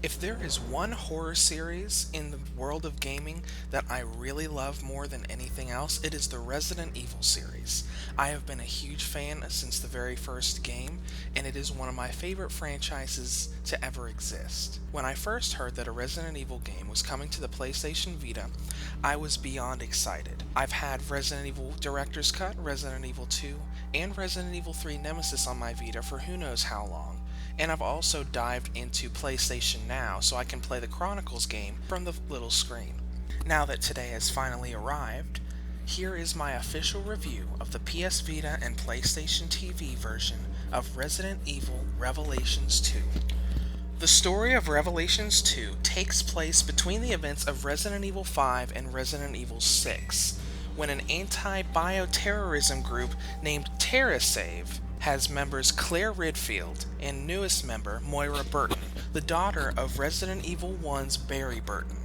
If there is one horror series in the world of gaming that I really love more than anything else, it is the Resident Evil series. I have been a huge fan since the very first game, and it is one of my favorite franchises to ever exist. When I first heard that a Resident Evil game was coming to the PlayStation Vita, I was beyond excited. I've had Resident Evil Director's Cut, Resident Evil 2, and Resident Evil 3 Nemesis on my Vita for who knows how long. And I've also dived into PlayStation Now so I can play the Chronicles game from the little screen. Now that today has finally arrived, here is my official review of the PS Vita and PlayStation TV version of Resident Evil Revelations 2. The story of Revelations 2 takes place between the events of Resident Evil 5 and Resident Evil 6, when an anti-bioterrorism group named TerraSave has members Claire Redfield and newest member Moira Burton, the daughter of Resident Evil 1's Barry Burton.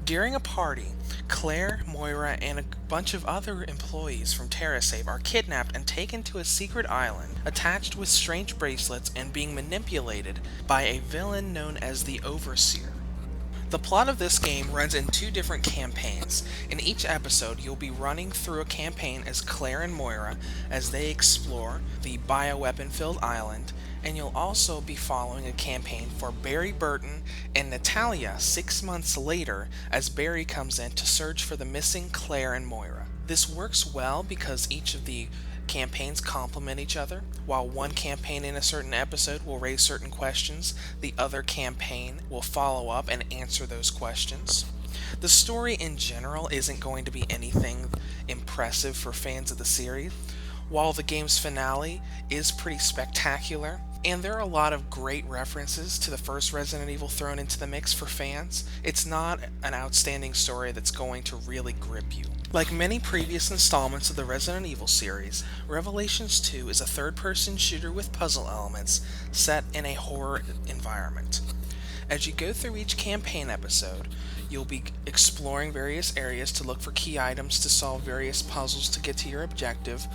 During a party, Claire, Moira, and a bunch of other employees from TerraSave are kidnapped and taken to a secret island, attached with strange bracelets and being manipulated by a villain known as the Overseer. The plot of this game runs in two different campaigns. In each episode, you'll be running through a campaign as Claire and Moira as they explore the bioweapon-filled island, and you'll also be following a campaign for Barry Burton and Natalia 6 months later as Barry comes in to search for the missing Claire and Moira. This works well because each of the campaigns complement each other. While one campaign in a certain episode will raise certain questions, the other campaign will follow up and answer those questions. The story in general isn't going to be anything impressive for fans of the series, while the game's finale is pretty spectacular, and there are a lot of great references to the first Resident Evil thrown into the mix for fans. It's not an outstanding story that's going to really grip you. Like many previous installments of the Resident Evil series, Revelations 2 is a third-person shooter with puzzle elements set in a horror environment. As you go through each campaign episode, you'll be exploring various areas to look for key items to solve various puzzles to get to your objective,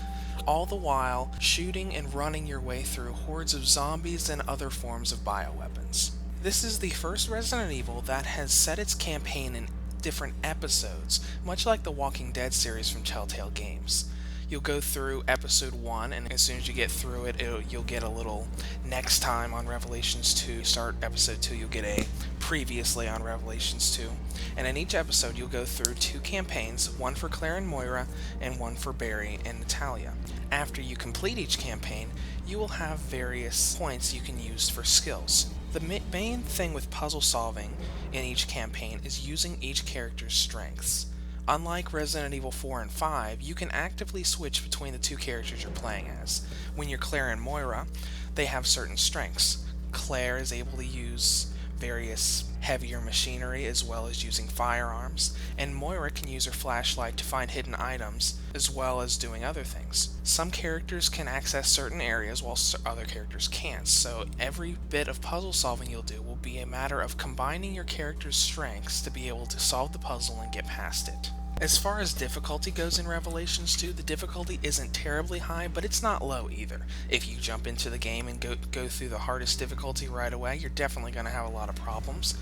all the while shooting and running your way through hordes of zombies and other forms of bioweapons. This is the first Resident Evil that has set its campaign in different episodes, much like the Walking Dead series from Telltale Games. You'll go through episode 1, and as soon as you get through it, you'll get a little next time on Revelations 2. You start episode 2, you'll get a previously on Revelations 2. And in each episode, you'll go through 2 campaigns, one for Claire and Moira, and one for Barry and Natalia. After you complete each campaign, you will have various points you can use for skills. The main thing with puzzle solving in each campaign is using each character's strengths. Unlike Resident Evil 4 and 5, you can actively switch between the two characters you're playing as. When you're Claire and Moira, they have certain strengths. Claire is able to use various heavier machinery as well as using firearms, and Moira can use her flashlight to find hidden items as well as doing other things. Some characters can access certain areas while other characters can't, so every bit of puzzle solving you'll do will be a matter of combining your character's strengths to be able to solve the puzzle and get past it. As far as difficulty goes in Revelations 2, the difficulty isn't terribly high, but it's not low either. If you jump into the game and go through the hardest difficulty right away, you're definitely going to have a lot of problems.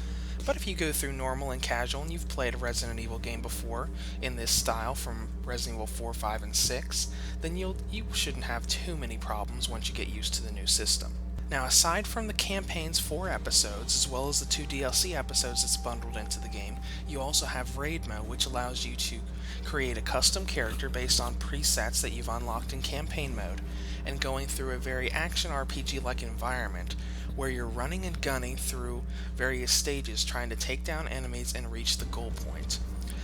But if you go through normal and casual, and you've played a Resident Evil game before in this style from Resident Evil 4, 5, and 6, then you shouldn't have too many problems once you get used to the new system. Now, aside from the campaign's 4 episodes, as well as the 2 DLC episodes that's bundled into the game, you also have Raid Mode, which allows you to create a custom character based on presets that you've unlocked in campaign mode, and going through a very action RPG-like environment, where you're running and gunning through various stages trying to take down enemies and reach the goal point.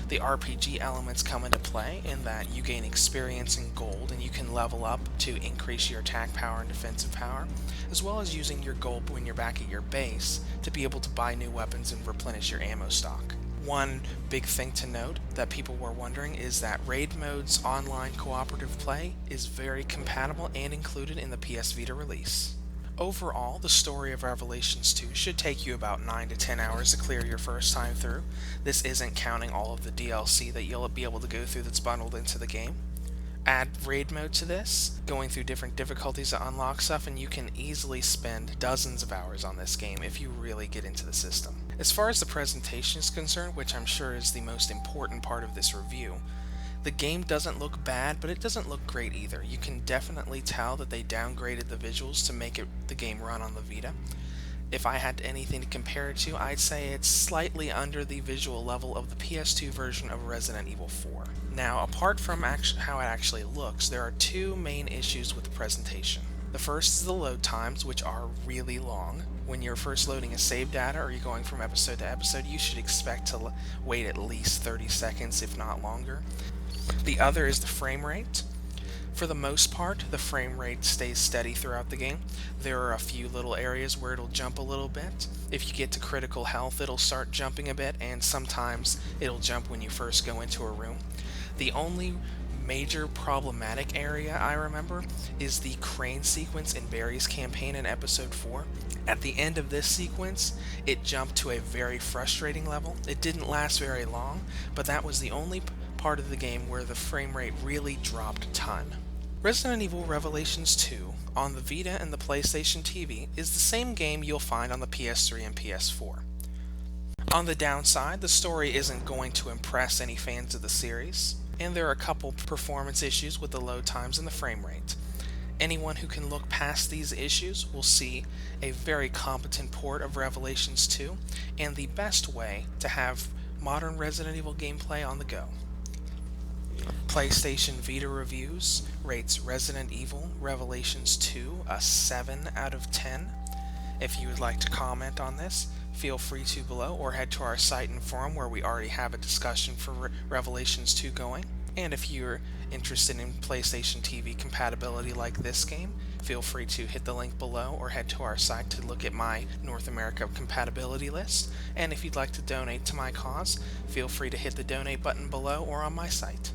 The RPG elements come into play in that you gain experience and gold, and you can level up to increase your attack power and defensive power, as well as using your gold when you're back at your base to be able to buy new weapons and replenish your ammo stock. One big thing to note that people were wondering is that Raid Mode's online cooperative play is very compatible and included in the PS Vita release. Overall, the story of Revelations 2 should take you about 9 to 10 hours to clear your first time through. This isn't counting all of the DLC that you'll be able to go through that's bundled into the game. Add raid mode to this, going through different difficulties to unlock stuff, and you can easily spend dozens of hours on this game if you really get into the system. As far as the presentation is concerned, which I'm sure is the most important part of this review, the game doesn't look bad, but it doesn't look great either. You can definitely tell that they downgraded the visuals to make the game run on the Vita. If I had anything to compare it to, I'd say it's slightly under the visual level of the PS2 version of Resident Evil 4. Now, apart from how it actually looks, there are two main issues with the presentation. The first is the load times, which are really long. When you're first loading a save data or you're going from episode to episode, you should expect to wait at least 30 seconds, if not longer. The other is the frame rate. For the most part, the frame rate stays steady throughout the game. There are a few little areas where it'll jump a little bit. If you get to critical health, it'll start jumping a bit, and sometimes it'll jump when you first go into a room. The only major problematic area I remember is the crane sequence in Barry's campaign in episode 4. At the end of this sequence, it jumped to a very frustrating level. It didn't last very long, but that was the only part of the game where the frame rate really dropped a ton. Resident Evil Revelations 2 on the Vita and the PlayStation TV is the same game you'll find on the PS3 and PS4. On the downside, the story isn't going to impress any fans of the series, and there are a couple performance issues with the load times and the frame rate. Anyone who can look past these issues will see a very competent port of Revelations 2 and the best way to have modern Resident Evil gameplay on the go. PlayStation Vita Reviews rates Resident Evil Revelations 2 a 7 out of 10. If you would like to comment on this, feel free to below, or head to our site and forum where we already have a discussion for Revelations 2 going. And if you're interested in PlayStation TV compatibility like this game, feel free to hit the link below or head to our site to look at my North America compatibility list. And if you'd like to donate to my cause, feel free to hit the donate button below or on my site.